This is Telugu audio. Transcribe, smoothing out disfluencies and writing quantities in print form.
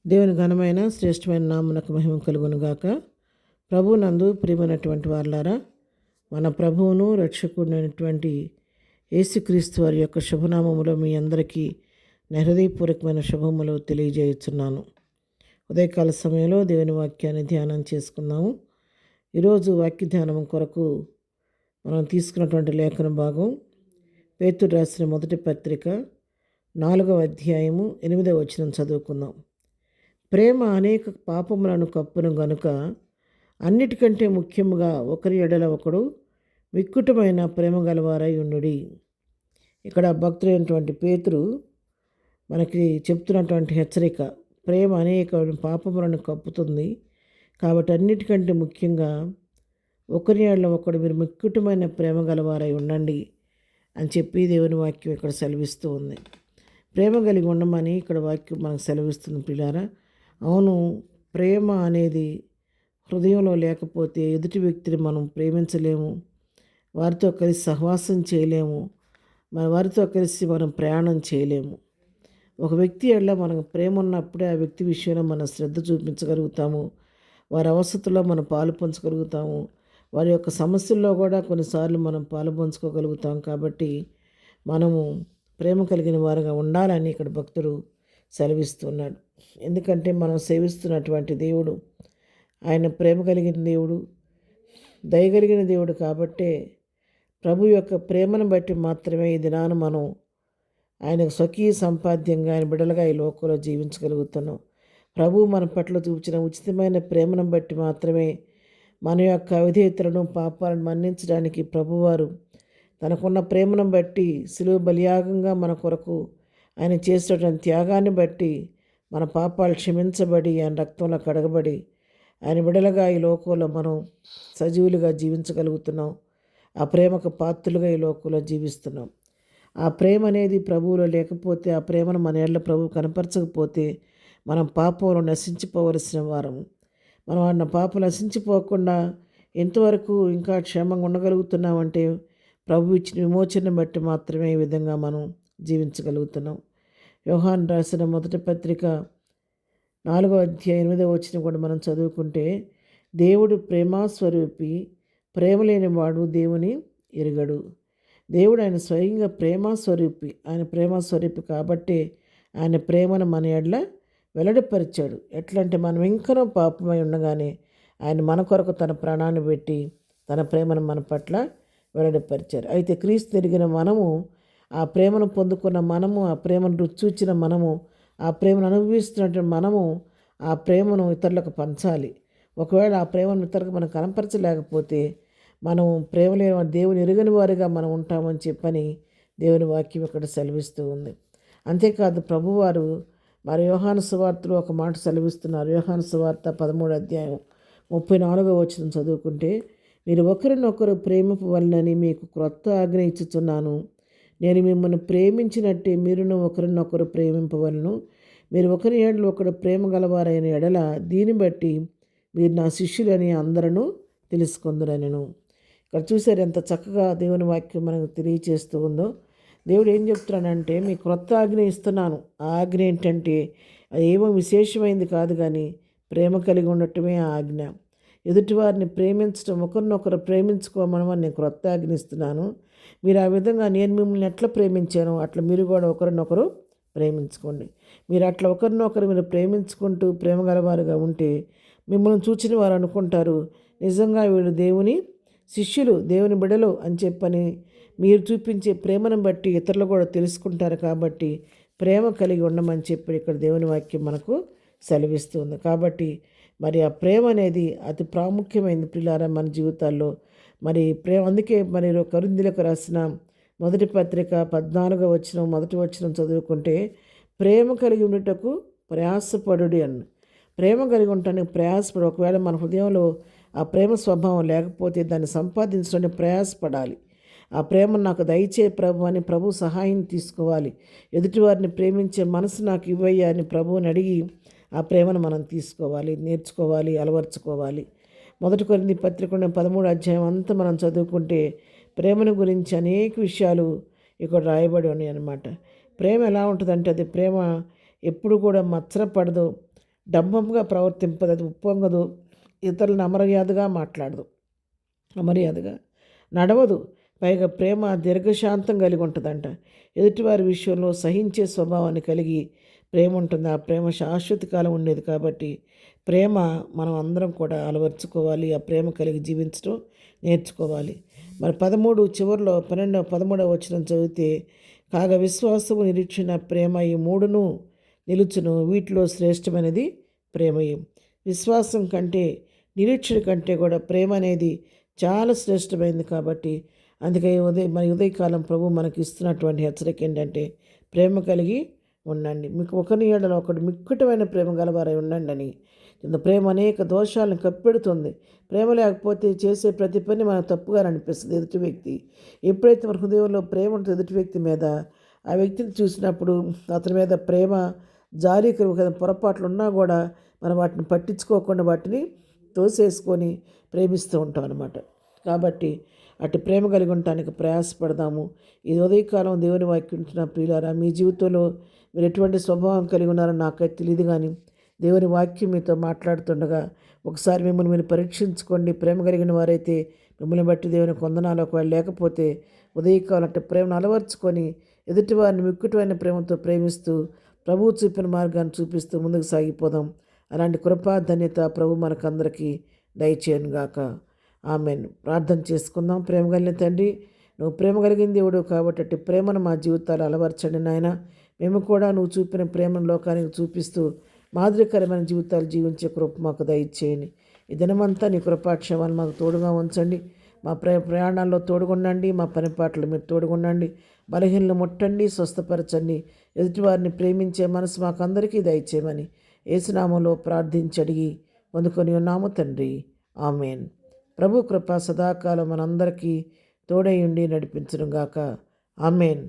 దేవుని ఘనమైన శ్రేష్టమైన నామునకు మహిమ కలుగును గాక. ప్రభువునందు ప్రియమైనటువంటి వారులారా, మన ప్రభువును రక్షకుడైనటువంటి యేసుక్రీస్తు వారి యొక్క శుభనామములో మీ అందరికీ హృదయపూర్వకమైన శుభములు తెలియజేయుచున్నాను. ఉదయకాల సమయంలో దేవుని వాక్యాన్ని ధ్యానం చేసుకుందాము. ఈరోజు వాక్య ధ్యానం కొరకు మనం తీసుకున్నటువంటి లేఖన భాగం పేతురు రాసిన మొదటి పత్రిక 4వ అధ్యాయము 8వ వచనం చదువుకుందాం. ప్రేమ అనేక పాపములను కప్పును గనుక అన్నిటికంటే ముఖ్యముగా ఒకరి ఎడల ఒకడు విక్కుటమైన ప్రేమ గలవారై ఉండుడి. ఇక్కడ భక్తుడైనటువంటి పేతురు మనకి చెప్తున్నటువంటి హెచ్చరిక, ప్రేమ అనేక పాపములను కప్పుతుంది కాబట్టి అన్నిటికంటే ముఖ్యంగా ఒకరి ఎడల ఒకడు మీరు మిక్కుటమైన ప్రేమ గలవారై ఉండండి అని చెప్పి దేవుని వాక్యం ఇక్కడ సెలవిస్తూ ఉంది. ప్రేమ కలిగి ఉండమని ఇక్కడ వాక్యం మనకు సెలవిస్తుంది పిల్లారా. అవును, ప్రేమ అనేది హృదయంలో లేకపోతే ఎదుటి వ్యక్తిని మనం ప్రేమించలేము, వారితో కలిసి సహవాసం చేయలేము, వారితో కలిసి మనం ప్రయాణం చేయలేము. ఒక వ్యక్తి ఎడల మనకు ప్రేమ ఉన్నప్పుడే ఆ వ్యక్తి విషయంలో మనం శ్రద్ధ చూపించగలుగుతాము, వారి అవసరతలో మనం పాలు పంచగలుగుతాము, వారి యొక్క సమస్యల్లో కూడా కొన్నిసార్లు మనం పాలు పంచుకోగలుగుతాం. కాబట్టి మనము ప్రేమ కలిగిన వారుగా ఉండాలని ఇక్కడ భక్తుడు సెలవిస్తున్నాడు. ఎందుకంటే మనం సేవిస్తున్నటువంటి దేవుడు ఆయన ప్రేమ కలిగిన దేవుడు, దయగలిగిన దేవుడు. కాబట్టే ప్రభు యొక్క ప్రేమను బట్టి మాత్రమే ఈ దినాన మనం ఆయనకు స్వకీయ సంపాద్యంగా ఆయన బిడలుగా ఈ లోకంలో జీవించగలుగుతున్నాం. ప్రభు మన పట్ల చూపించిన ఉచితమైన ప్రేమను బట్టి మాత్రమే మన యొక్క అవిధేయతలను పాపాలను మన్నించడానికి ప్రభువారు తనకున్న ప్రేమను బట్టి శిలువ బలియాగంగా మన కొరకు ఆయన చేసేటువంటి త్యాగాన్ని బట్టి మన పాపాలు క్షమించబడి ఆయన రక్తంలో కడగబడి ఆయన బిడలుగా ఈ లోకంలో మనం సజీవులుగా జీవించగలుగుతున్నాం. ఆ ప్రేమకు పాత్రులుగా ఈ లోకంలో జీవిస్తున్నాం. ఆ ప్రేమ అనేది ప్రభువులో లేకపోతే, ఆ ప్రేమను మన ఏళ్ళ ప్రభు కనపరచకపోతే మనం పాపంలో నశించిపోవలసిన వారం. మనం అన్న పాపం నశించిపోకుండా ఎంతవరకు ఇంకా క్షేమంగా ఉండగలుగుతున్నామంటే ప్రభు ఇచ్చిన విమోచన బట్టి మాత్రమే ఈ విధంగా మనం జీవించగలుగుతున్నాం. యోహాను రాసిన మొదటి పత్రిక 4వ అధ్యాయం 8వ వచనం కూడా మనం చదువుకుంటే, దేవుడు ప్రేమాస్వరూపి, ప్రేమ లేనివాడు దేవుని ఎరుగడు. దేవుడు ఆయన స్వయంగా ప్రేమాస్వరూపి. ఆయన ప్రేమాస్వరూపి కాబట్టి ఆయన ప్రేమను మన ఎడల వెల్లడిపరిచాడు. ఎట్లంటే మనం ఇంకనూ పాపమై ఉండగానే ఆయన మన కొరకు తన ప్రాణాన్ని పెట్టి తన ప్రేమను మన పట్ల వెల్లడిపరిచారు. అయితే క్రీస్తు ఎరిగిన మనము, ఆ ప్రేమను పొందుకున్న మనము, ఆ ప్రేమను రుచి చూచిన మనము, ఆ ప్రేమను అనుభవిస్తున్నటువంటి మనము ఆ ప్రేమను ఇతరులకు పంచాలి. ఒకవేళ ఆ ప్రేమను ఇతరులకు మనం కనపరచలేకపోతే మనం ప్రేమ లేని దేవుని ఎరుగని వారిగా మనం ఉంటామని చెప్పని దేవుని వాక్యం ఇక్కడ సెలవిస్తూ ఉంది. అంతేకాదు ప్రభువారు మరి యోహాను సువార్తలో ఒక మాట సెలవిస్తున్నారు. యోహాను సువార్త 13వ అధ్యాయం 34వ వచనం చదువుకుంటే, మీరు ఒకరినొకరు ప్రేమింపవలెనని మీకు క్రొత్త ఆజ్ఞ ఇచ్చుచున్నాను. నేను మిమ్మల్ని ప్రేమించినట్టే మీరును ఒకరినొకరు ప్రేమింపవలను. మీరు ఒకరి ఏడలో ఒకడు ప్రేమ గలవారైన ఎడల దీన్ని బట్టి మీరు నా శిష్యులని అందరూ తెలుసుకుందరనను. ఇక్కడ చూసారు ఎంత చక్కగా దేవుని వాక్యం మనకు తెలియచేస్తూ ఉందో. దేవుడు ఏం చెప్తున్నానంటే, మీ క్రొత్త ఆజ్ఞ ఇస్తున్నాను. ఆ ఆజ్ఞ ఏంటంటే అది ఏమో విశేషమైంది కాదు, కానీ ప్రేమ కలిగి ఉండటమే ఆ ఆజ్ఞ. ఎదుటివారిని ప్రేమించడం, ఒకరినొకరు ప్రేమించుకోమని నేను క్రొత్త ఆజ్ఞ ఇస్తున్నాను. మీరు ఆ విధంగా నేను మిమ్మల్ని ఎట్లా ప్రేమించానో అట్లా మీరు కూడా ఒకరినొకరు ప్రేమించుకోండి. మీరు అట్లా ఒకరినొకరు మీరు ప్రేమించుకుంటూ ప్రేమ గలవారుగా ఉంటే మిమ్మల్ని చూచిన వారు అనుకుంటారు, నిజంగా వీళ్ళు దేవుని శిష్యులు, దేవుని బిడలు అని చెప్పని. మీరు చూపించే ప్రేమను బట్టి ఇతరులు కూడా తెలుసుకుంటారు. కాబట్టి ప్రేమ కలిగి ఉండమని చెప్పి ఇక్కడ దేవుని వాక్యం మనకు సెలవిస్తుంది. కాబట్టి మరి ఆ ప్రేమ అనేది అతి ప్రాముఖ్యమైనది పిల్లారా మన జీవితాల్లో. మరి ప్రేమ అందుకే మరి కొరింథీయులకు రాసిన మొదటి పత్రిక 14వ వచనం మొదటి వచనం చదువుకుంటే, ప్రేమ కలిగి ఉండటకు ప్రయాసపడుడి అన్న. ప్రేమ కలిగి ఉండటానికి ప్రయాసపడు. ఒకవేళ మన హృదయంలో ఆ ప్రేమ స్వభావం లేకపోతే దాన్ని సంపాదించడానికి ప్రయాసపడాలి. ఆ ప్రేమను నాకు దయచే ప్రభు అని ప్రభు సహాయం తీసుకోవాలి. ఎదుటివారిని ప్రేమించే మనసు నాకు ఇవ్వయ్యా అని ప్రభువుని అడిగి ఆ ప్రేమను మనం తీసుకోవాలి, నేర్చుకోవాలి, అలవర్చుకోవాలి. మొదటి కొరింథీ పత్రిక 13వ అధ్యాయం అంతా మనం చదువుకుంటే ప్రేమను గురించి అనేక విషయాలు ఇక్కడ రాయబడి ఉన్నాయి అన్నమాట. ప్రేమ ఎలా ఉంటుందంటే, అది ప్రేమ ఎప్పుడు కూడా మత్సరపడదు, డంబంగా ప్రవర్తింపదు, అది ఉప్పొంగదు, ఇతరులను అమర్యాదగా మాట్లాడదు, అమర్యాదగా నడవదు. పైగా ప్రేమ దీర్ఘశాంతం కలిగి ఉంటుందంట. ఎదుటివారి విషయంలో సహించే స్వభావాన్ని కలిగి ప్రేమ ఉంటుంది. ఆ ప్రేమ శాశ్వత కాలం ఉండేది. కాబట్టి ప్రేమ మనం అందరం కూడా అలవర్చుకోవాలి. ఆ ప్రేమ కలిగి జీవించడం నేర్చుకోవాలి. మరి 13 చివరిలో 13వ వచనం చదివితే, కాగా విశ్వాసము, నిరీక్షణ, ప్రేమ ఈ మూడును నిలుచును, వీటిలో శ్రేష్టమైనది ప్రేమయు. విశ్వాసం కంటే, నిరీక్షణ కంటే కూడా ప్రేమ అనేది చాలా శ్రేష్టమైంది. కాబట్టి అందుకే ఉదయకాలం ప్రభు మనకి ఇస్తున్నటువంటి హెచ్చరిక ఏంటంటే, ప్రేమ కలిగి ఉండండి. మీకు ఒకరి ఏడలో ఒకటి మిక్కుటమైన ప్రేమ గలవారై ఉండండి అని. ప్రేమ అనేక దోషాలను కప్పెడుతుంది. ప్రేమ లేకపోతే చేసే ప్రతి పని మనకు తప్పుగా అనిపిస్తుంది. ఎదుటి వ్యక్తి ఎప్పుడైతే మన హృదయంలో ప్రేమ ఉంటుంది ఎదుటి వ్యక్తి మీద, ఆ వ్యక్తిని చూసినప్పుడు అతని మీద ప్రేమ, జాలి పొరపాట్లు ఉన్నా కూడా మనం వాటిని పట్టించుకోకుండా వాటిని తోసేసుకొని ప్రేమిస్తూ ఉంటాం అన్నమాట. కాబట్టి అటు ప్రేమ కలిగి ఉండటానికి ప్రయాసపడదాము. ఈ ఉదయకాలం దేవుని వాక్యం వింటున్న ప్రియులారా, మీ జీవితంలో మీరు ఎటువంటి స్వభావం కలిగి ఉన్నారో నాకైతే తెలియదు, కానీ దేవుని వాక్యం మీతో మాట్లాడుతుండగా ఒకసారి మిమ్మల్ని మీరు పరీక్షించుకోండి. ప్రేమ కలిగిన వారైతే మిమ్మల్ని బట్టి దేవుని వందనాలు. ఒకవేళ లేకపోతే ఉదయకాలం అంటే ప్రేమను అలవర్చుకొని ఎదుటివారిని మిక్కుటమైన ప్రేమతో ప్రేమిస్తూ ప్రభువు చూపిన మార్గాన్ని చూపిస్తూ ముందుకు సాగిపోదాం. అలాంటి కృపా ధన్యత ప్రభు మనకందరికీ దయచేయను గాక. ఆమెన్. ప్రార్థన చేసుకుందాం. ప్రేమ కలిగిన తండ్రి, నువ్వు ప్రేమ కలిగిన దేవుడు కాబట్టి అట్టి ప్రేమను మా జీవితాలు అలవర్చండి నాయన. మేము కూడా నువ్వు చూపిన ప్రేమను లోకానికి చూపిస్తూ మాదిరికరమైన జీవితాలు జీవించే కృప మాకు దయచేయండి. ఈ దినమంతా నీ కృపాక్షేమాలు మాకు తోడుగా ఉంచండి. మా ప్రయాణాల్లో తోడుగుండండి. మా పనిపాట్లు మీరు తోడుగుండండి. బలహీనలు ముట్టండి, స్వస్థపరచండి. ఎదుటివారిని ప్రేమించే మనసు మాకు అందరికీ దయచేయమని యేసునామంలో ప్రార్థించి అడిగి పొందుకొని ఉన్నాము తండ్రి. ఆమెన్. ప్రభు కృప సదాకాలం మనందరికీ తోడై ఉండి నడిపించును గాక. ఆమెన్.